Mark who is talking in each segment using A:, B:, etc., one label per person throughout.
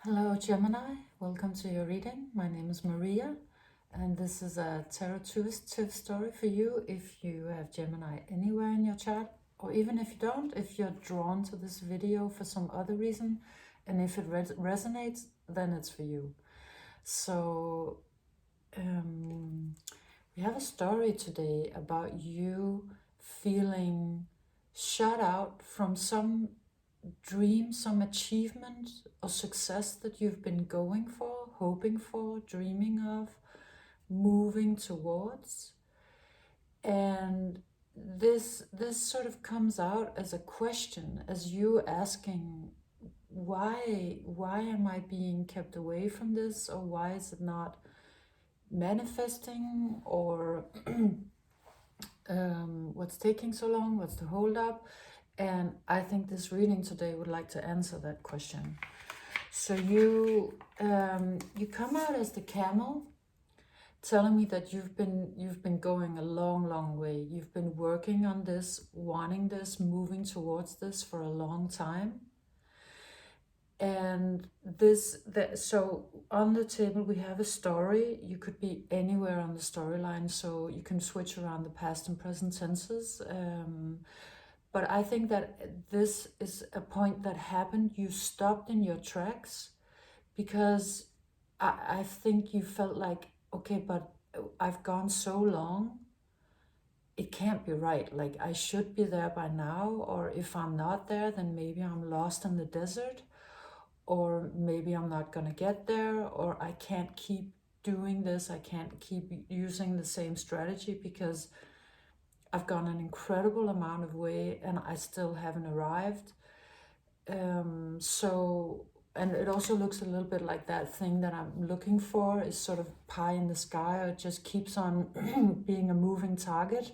A: Hello Gemini, welcome to your reading. My name is Maria and this is a tarot tip story for you if you have Gemini anywhere in your chart, or even if you don't, if you're drawn to this video for some other reason, and if it resonates, then it's for you. So we have a story today about you feeling shut out from some dream, some achievement or success that you've been going for, hoping for, dreaming of, moving towards. And this sort of comes out as a question, as you asking, why am I being kept away from this, or why is it not manifesting, or what's taking so long, what's the hold up? And I think this reading today would like to answer that question. So you come out as the camel, telling me that you've been going a long way. You've been working on this, wanting this, moving towards this for a long time. And so on the table we have a story. You could be anywhere on the storyline, so you can switch around the past and present tenses. But I think that this is a point that happened. You stopped in your tracks because I think you felt like, okay, but I've gone so long, it can't be right. Like, I should be there by now, or if I'm not there, then maybe I'm lost in the desert, or maybe I'm not gonna get there, or I can't keep doing this, I can't keep using the same strategy because I've gone an incredible amount of way and I still haven't arrived. And it also looks a little bit like that thing that I'm looking for is sort of pie in the sky, or it just keeps on being a moving target.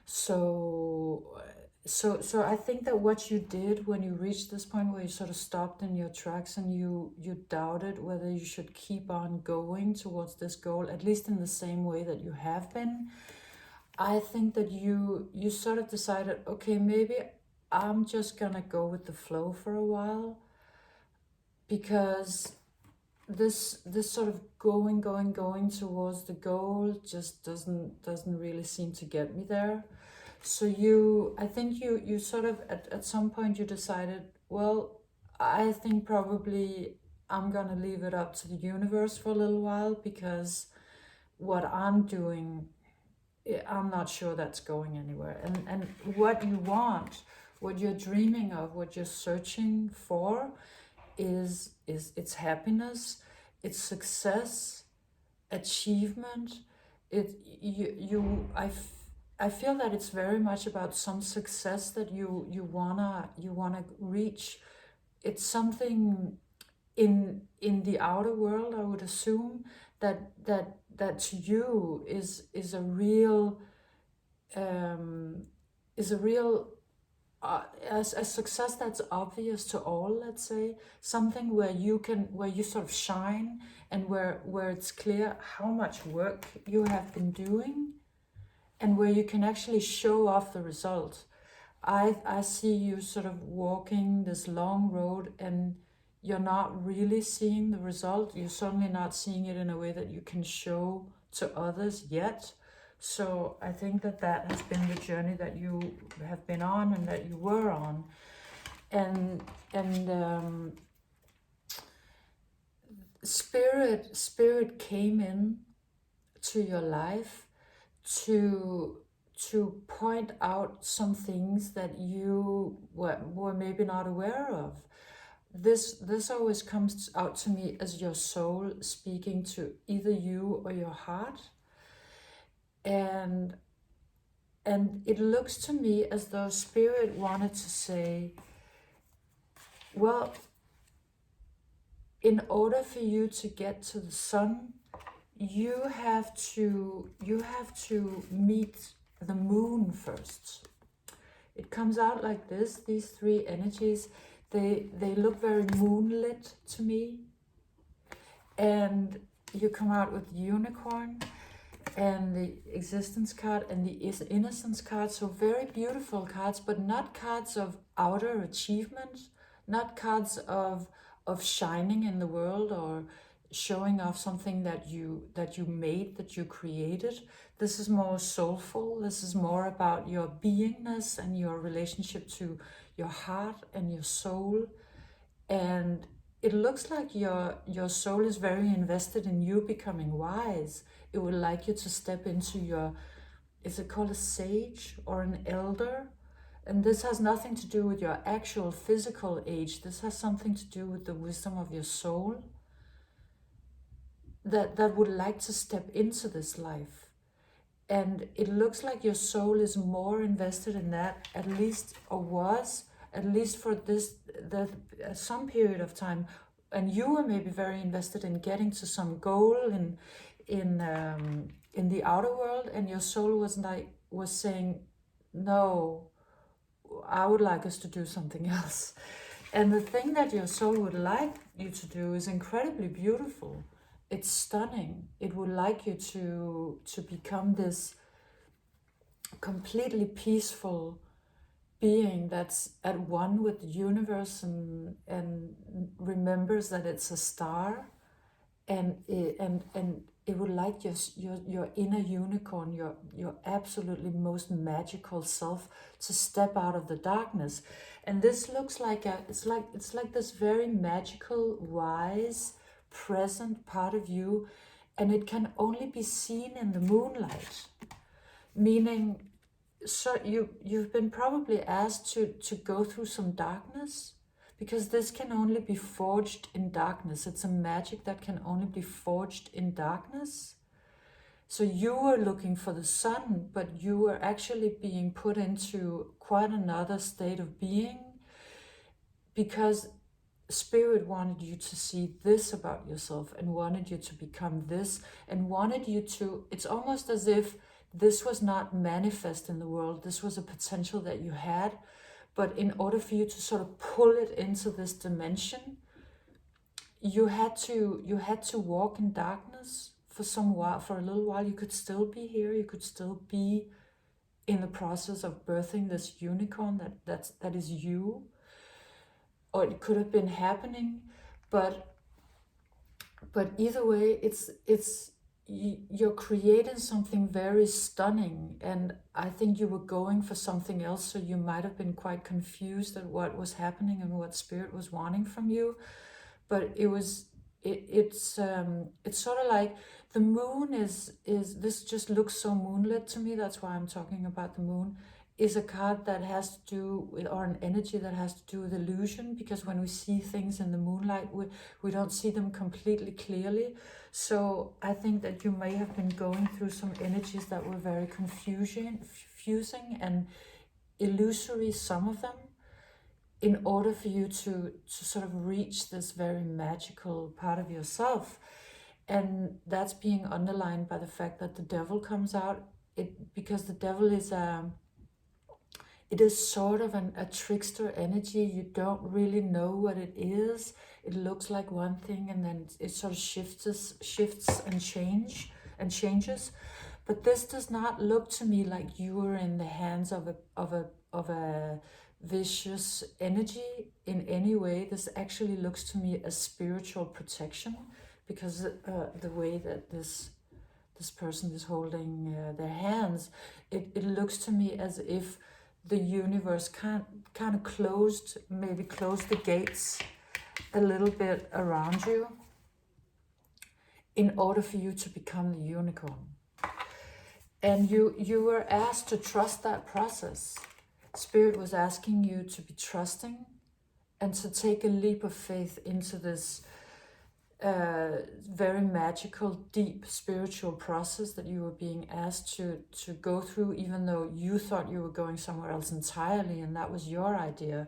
A: So I think that what you did when you reached this point where you sort of stopped in your tracks and you doubted whether you should keep on going towards this goal, at least in the same way that you have been, I think that you sort of decided, okay, maybe I'm just gonna go with the flow for a while, because this sort of going towards the goal just doesn't really seem to get me there. So I think you sort of at some point you decided, well, I think probably I'm gonna leave it up to the universe for a little while, because what I'm doing, I'm not sure that's going anywhere. And what you want, what you're dreaming of, what you're searching for is it's happiness, it's success, achievement. I feel that it's very much about some success that you wanna reach. It's something in the outer world, I would assume, that to you is a real a success that's obvious to all, let's say, something where you sort of shine, and where it's clear how much work you have been doing, and where you can actually show off the result. I see you sort of walking this long road, and you're not really seeing the result. You're certainly not seeing it in a way that you can show to others yet. So I think that has been the journey that you have been on and that you were on. And spirit came in to your life to point out some things that you were maybe not aware of. This always comes out to me as your soul speaking to either you or your heart. And it looks to me as though spirit wanted to say, well, in order for you to get to the sun, you have to meet the moon first. It comes out like this, these three energies. They look very moonlit to me. And you come out with the unicorn and the existence card and the innocence card. So very beautiful cards, but not cards of outer achievement, not cards of of shining in the world or showing off something that you made, that you created. This is more soulful. This is more about your beingness and your relationship to your heart and your soul. And it looks like your soul is very invested in you becoming wise. It would like you to step into your, is it called a sage or an elder? And this has nothing to do with your actual physical age. This has something to do with the wisdom of your soul that would like to step into this life. And it looks like your soul is more invested in that, at least, or was, at least for some period of time. And you were maybe very invested in getting to some goal in the outer world, and your soul was saying, no, I would like us to do something else. And the thing that your soul would like you to do is incredibly beautiful. It's stunning. It would like you to become this completely peaceful being that's at one with the universe and remembers that it's a star, and it would like your inner unicorn, your absolutely most magical self, to step out of the darkness. And this looks like it's like this very magical, wise, present part of you, and it can only be seen in the moonlight. Meaning, so you've been probably asked to go through some darkness, because this can only be forged in darkness. It's a magic that can only be forged in darkness. So you were looking for the sun, but you were actually being put into quite another state of being, because Spirit wanted you to see this about yourself and wanted you to become this and wanted you to, it's almost as if this was not manifest in the world. This was a potential that you had, but in order for you to sort of pull it into this dimension, you had to walk in darkness for some while, for a little while. You could still be here. You could still be in the process of birthing this unicorn that is you. Or it could have been happening, but either way, you're creating something very stunning. And I think you were going for something else, so you might have been quite confused at what was happening and what Spirit was wanting from you. But it's sort of like the moon is this just looks so moonlit to me. That's why I'm talking about the moon. Is a card that has to do with, or an energy that has to do with illusion, because when we see things in the moonlight, we don't see them completely clearly. So I think that you may have been going through some energies that were very confusing and illusory, some of them, in order for you to sort of reach this very magical part of yourself. And that's being underlined by the fact that the devil comes out, because the devil is it is sort of a trickster energy. You don't really know what it is. It looks like one thing, and then it sort of shifts and changes. But this does not look to me like you are in the hands of a vicious energy in any way. This actually looks to me as spiritual protection, because the way that this person is holding their hands, it looks to me as if the universe kind of closed the gates a little bit around you in order for you to become the unicorn. And you were asked to trust that process. Spirit was asking you to be trusting and to take a leap of faith into this very magical, deep spiritual process that you were being asked to go through, even though you thought you were going somewhere else entirely, and that was your idea.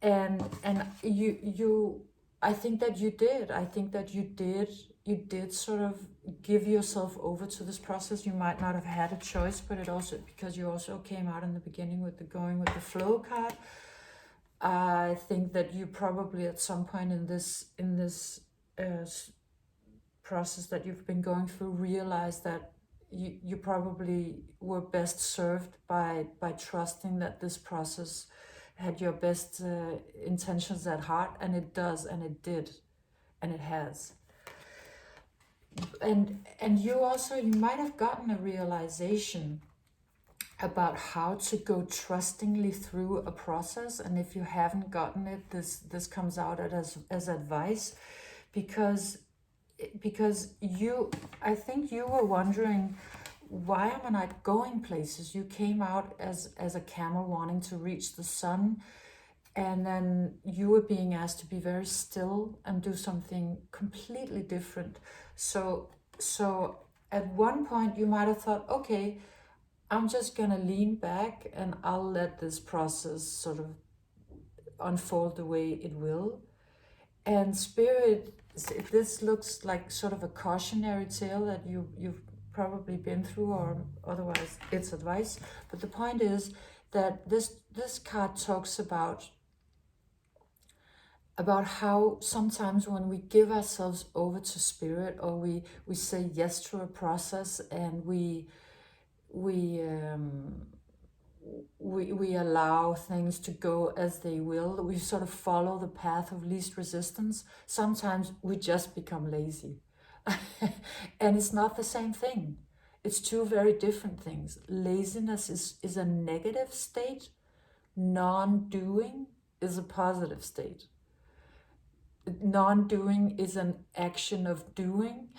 A: And you I think that you did. I think that you did sort of give yourself over to this process. You might not have had a choice, but it also, because you also came out in the beginning with the going with the flow card. I think that you probably at some point in this process that you've been going through realized that you probably were best served by trusting that this process had your best intentions at heart, and it does, and it did, and it has. And you might have gotten a realization about how to go trustingly through a process, and if you haven't gotten it, this comes out as advice, because I think you were wondering, why am I not going places? You came out as a camel wanting to reach the sun, and then you were being asked to be very still and do something completely different. So at one point you might have thought, okay, I'm just gonna lean back and I'll let this process sort of unfold the way it will. And Spirit, this looks like sort of a cautionary tale that you've probably been through, or otherwise it's advice. But the point is that this card talks about how sometimes when we give ourselves over to Spirit, or we say yes to a process, and we allow things to go as they will, we sort of follow the path of least resistance, sometimes we just become lazy. And it's not the same thing. It's two very different things. Laziness is a negative state. Non-doing is a positive state. Non-doing is an action of doing,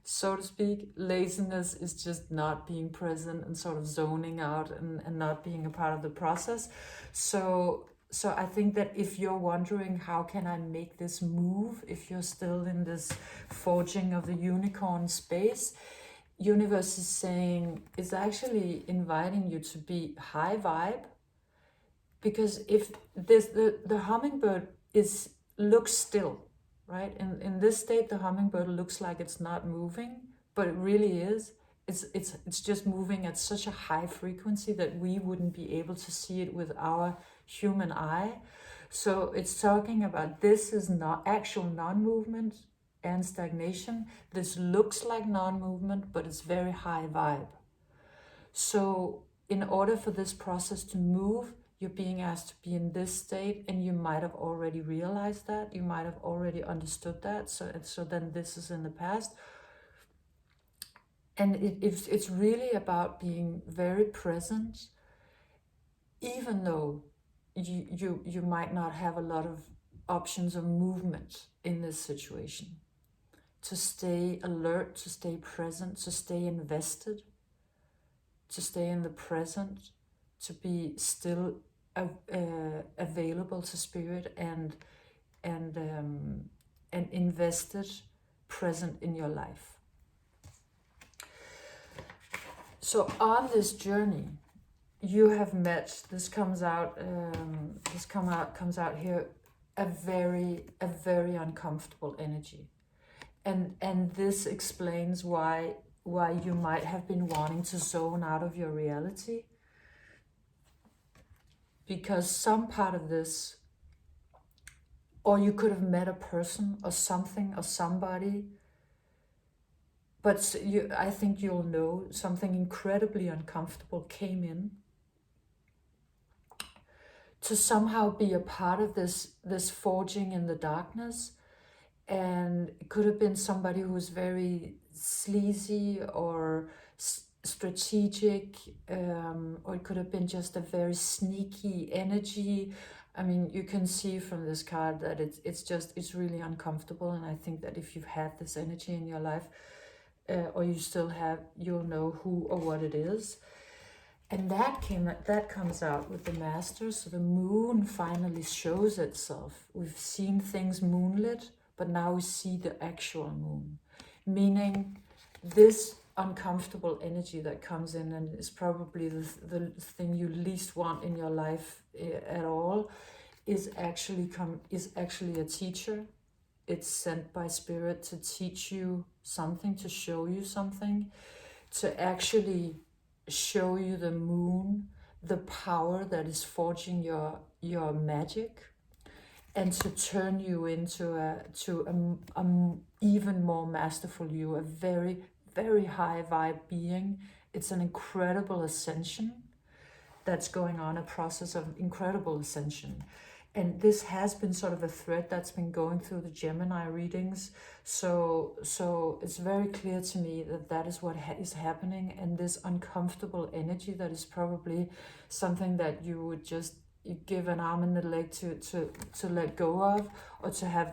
A: so to speak. Laziness is just not being present and sort of zoning out and not being a part of the process. So I think that if you're wondering, how can I make this move, if you're still in this forging of the unicorn space, universe is saying, is actually inviting you to be high vibe. Because if this, the hummingbird looks still, right? In this state, the hummingbird looks like it's not moving, but it really is. It's just moving at such a high frequency that we wouldn't be able to see it with our human eye. So it's talking about, this is not actual non-movement and stagnation. This looks like non-movement, but it's very high vibe. So in order for this process to move, you're being asked to be in this state, and you might have already realized that, you might have already understood that, so then this is in the past. And it's really about being very present, even though you might not have a lot of options of movement in this situation. To stay alert, to stay present, to stay invested, to stay in the present, to be still available to Spirit and invested, present in your life. So on this journey, you have met, this comes out here, a very uncomfortable energy, and this explains why you might have been wanting to zone out of your reality. Because some part of this, or you could have met a person or something or somebody, but I think you'll know something incredibly uncomfortable came in to somehow be a part of this forging in the darkness. And it could have been somebody who was very sleazy or strategic, or it could have been just a very sneaky energy. I mean, you can see from this card that it's really uncomfortable. And I think that if you've had this energy in your life, or you still have, you'll know who or what it is. And that comes out with the Master. So the moon finally shows itself. We've seen things moonlit, but now we see the actual moon, meaning this uncomfortable energy that comes in, and is probably the thing you least want in your life at all, is actually a teacher. It's sent by Spirit to teach you something, to show you something, to actually show you the moon, the power that is forging your magic, and to turn you into a even more masterful you, a very high vibe being. It's an incredible ascension that's going on, a process of incredible ascension. And this has been sort of a thread that's been going through the Gemini readings. So it's very clear to me that that is what is happening, and this uncomfortable energy that is probably something that you would just give an arm and a leg to let go of, or to have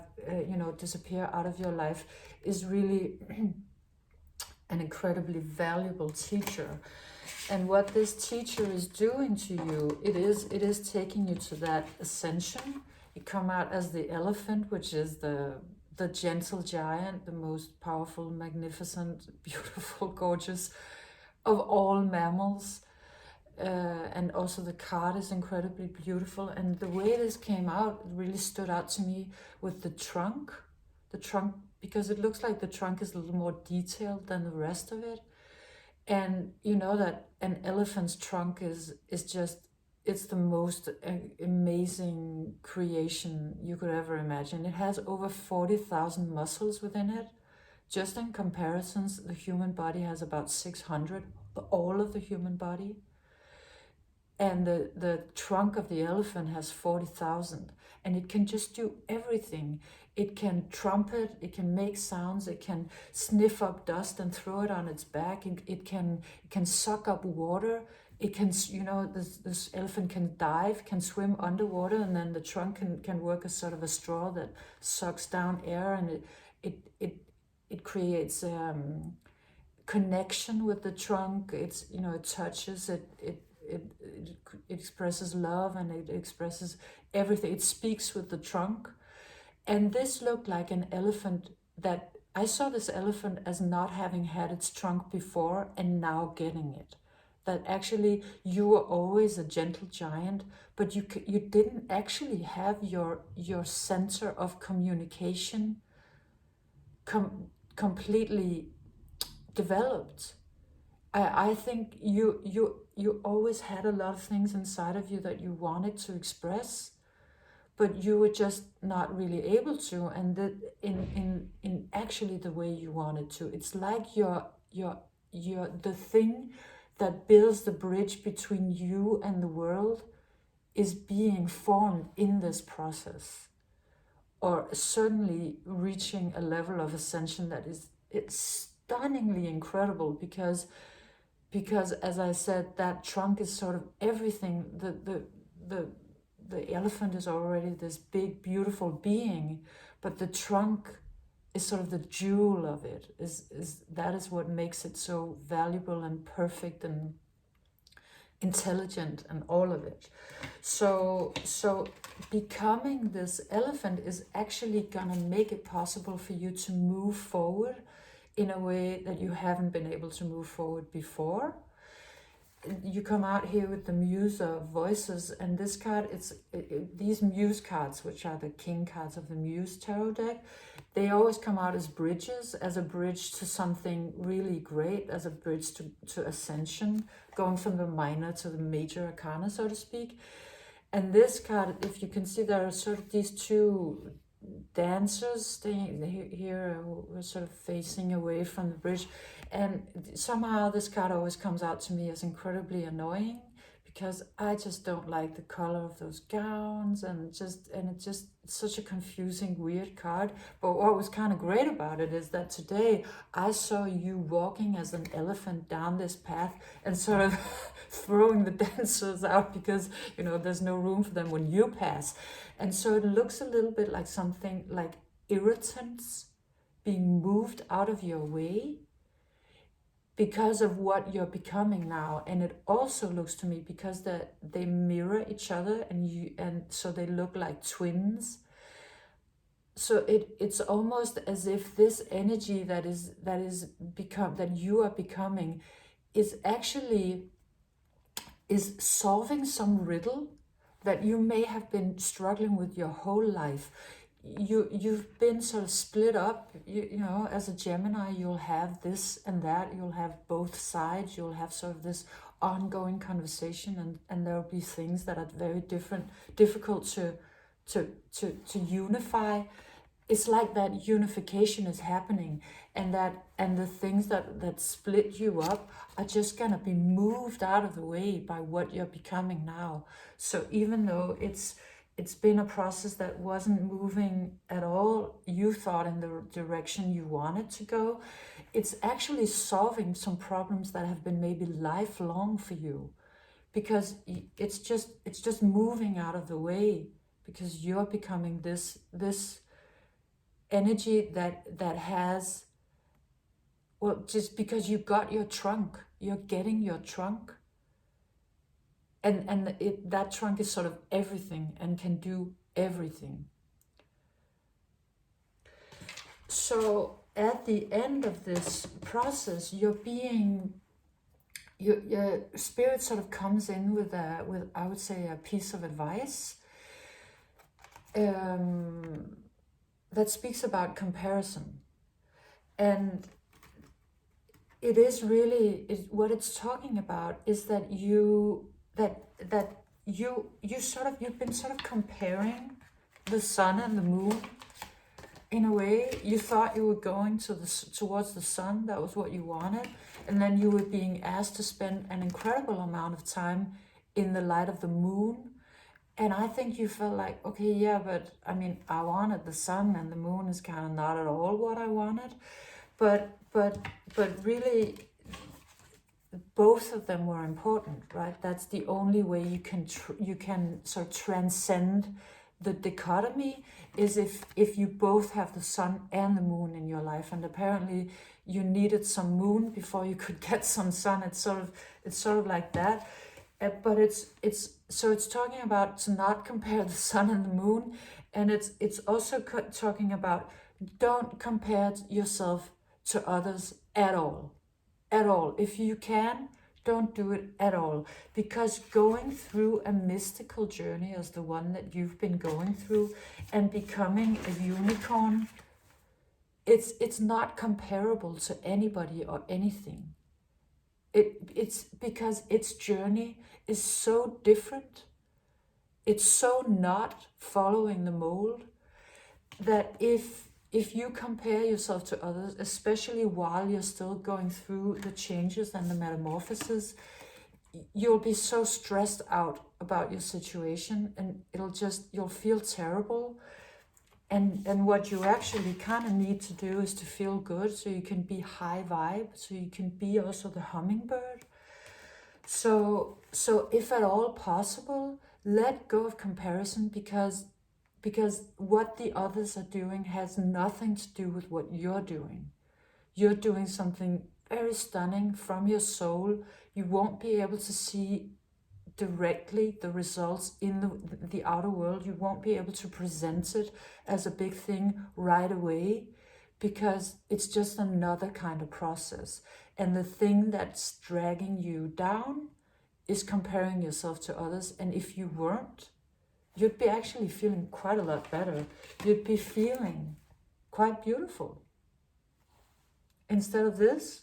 A: disappear out of your life, is really an incredibly valuable teacher. And what this teacher is doing to you, it is taking you to that ascension. You come out as the elephant, which is the gentle giant, the most powerful, magnificent, beautiful, gorgeous of all mammals. And also the card is incredibly beautiful. And the way this came out really stood out to me with the trunk. The trunk, because it looks like the trunk is a little more detailed than the rest of it. And you know that an elephant's trunk is just, it's the most amazing creation you could ever imagine. It has over 40,000 muscles within it. Just in comparisons, the human body has about 600, all of the human body. And the trunk of the elephant has 40,000. And it can just do everything. It can trumpet, it can make sounds, it can sniff up dust and throw it on its back. It can suck up water. It can, this elephant can dive, can swim underwater, and then the trunk can work as sort of a straw that sucks down air, and it creates connection with the trunk. It's, it touches, it expresses love, and it expresses everything. It speaks with the trunk. And this looked like an elephant that, I saw this elephant as not having had its trunk before and now getting it. That actually you were always a gentle giant, but you didn't actually have your center of communication completely developed. I think you always had a lot of things inside of you that you wanted to express, but you were just not really able to, and that in actually the way you wanted to. It's like your the thing that builds the bridge between you and the world is being formed in this process, or certainly reaching a level of ascension that is, it's stunningly incredible, because as I said, that trunk is sort of everything. The elephant is already this big, beautiful being, but the trunk is sort of the jewel of it. That is what makes it so valuable and perfect and intelligent and all of it. So becoming this elephant is actually gonna make it possible for you to move forward in a way that you haven't been able to move forward before. You come out here with the Muse voices, and this card, these Muse cards, which are the king cards of the Muse tarot deck, they always come out as bridges, as a bridge to something really great, as a bridge to ascension, going from the minor to the major arcana, so to speak. And this card, if you can see, there are sort of these two dancers staying here, we're sort of facing away from the bridge, and somehow this card always comes out to me as incredibly annoying, because I just don't like the color of those gowns, and it's just such a confusing, weird card. But what was kind of great about it is that today I saw you walking as an elephant down this path and sort of throwing the dancers out, because there's no room for them when you pass. And so it looks a little bit like something like irritants being moved out of your way because of what you're becoming now. And it also looks to me, because they mirror each other, and so they look like twins. So it's almost as if this energy that you are becoming is actually solving some riddle that you may have been struggling with your whole life. You've been sort of split up. As a Gemini, you'll have this and that. You'll have both sides. You'll have sort of this ongoing conversation, and there will be things that are very difficult to unify. it's like that unification is happening, and the things that split you up are just gonna be moved out of the way by what you're becoming now. So even though it's been a process that wasn't moving at all, you thought, in the direction you wanted to go, it's actually solving some problems that have been maybe lifelong for you, because it's just moving out of the way, because you're becoming this energy that has, well, just because you got your trunk, you're getting your trunk, and that trunk is sort of everything and can do everything. So at the end of this process, your spirit sort of comes in with I would say, a piece of advice that speaks about comparison. And it is really, what it's talking about is that you've been sort of comparing the sun and the moon. In a way, you thought you were going towards the sun, that was what you wanted, and then you were being asked to spend an incredible amount of time in the light of the moon. And I think you felt like, okay, yeah, but I mean, I wanted the sun, and the moon is kind of not at all what I wanted. But really, both of them were important, right? That's the only way you can sort of transcend the dichotomy, is if you both have the sun and the moon in your life. And apparently you needed some moon before you could get some sun. It's sort of like that. But it's talking about to not compare the sun and the moon, and it's also talking about, don't compare yourself to others at all. If you can, don't do it at all, because going through a mystical journey as the one that you've been going through and becoming a unicorn, it's not comparable to anybody or anything. It's because its journey is so different. It's so not following the mold, that if you compare yourself to others, especially while you're still going through the changes and the metamorphosis, you'll be so stressed out about your situation, and you'll feel terrible. And what you actually kind of need to do is to feel good, so you can be high vibe, so you can be also the hummingbird. So if at all possible, let go of comparison, because what the others are doing has nothing to do with what you're doing. You're doing something very stunning from your soul. You won't be able to see directly the results in the outer world. You won't be able to present it as a big thing right away, because it's just another kind of process. And the thing that's dragging you down is comparing yourself to others. And if you weren't, you'd be actually feeling quite a lot better. You'd be feeling quite beautiful. Instead of this,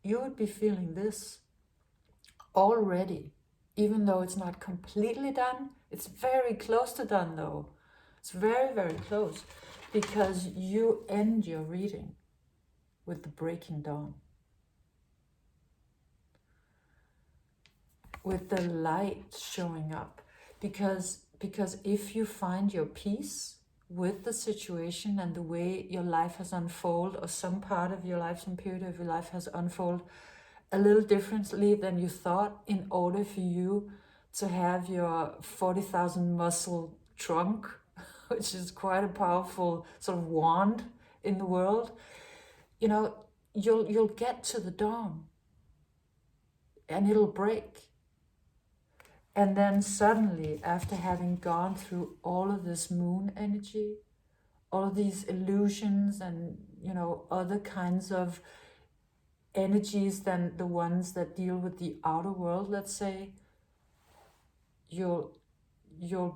A: you would be feeling this already. Even though it's not completely done, it's very close to done though. It's very, very close, because you end your reading with the breaking dawn, with the light showing up. Because if you find your peace with the situation and the way your life has unfolded, or some part of your life, some period of your life has unfolded a little differently than you thought, in order for you to have your 40,000 muscle trunk, which is quite a powerful sort of wand in the world, you'll get to the dawn, and it'll break. And then suddenly, after having gone through all of this moon energy, all of these illusions and, other kinds of energies than the ones that deal with the outer world, let's say, you'll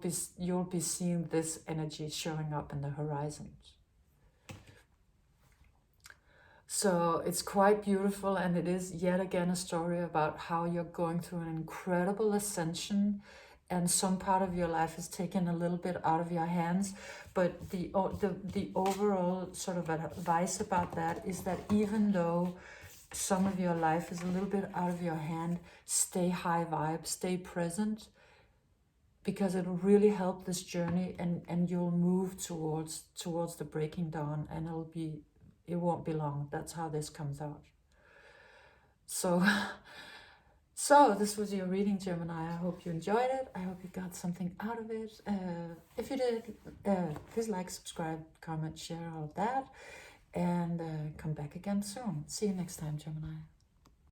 A: be seeing this energy showing up in the horizon. So it's quite beautiful, and it is yet again a story about how you're going through an incredible ascension, and some part of your life is taken a little bit out of your hands. But the overall sort of advice about that is that even though some of your life is a little bit out of your hand, stay high vibe, stay present, because it'll really help this journey, and you'll move towards the breaking dawn, and it won't be long. That's how this comes out. So so this was your reading, Gemini. I hope you enjoyed it. I hope you got something out of it. If you did, please like, subscribe, comment, share, all of that, and come back again soon. See you next time, Gemini.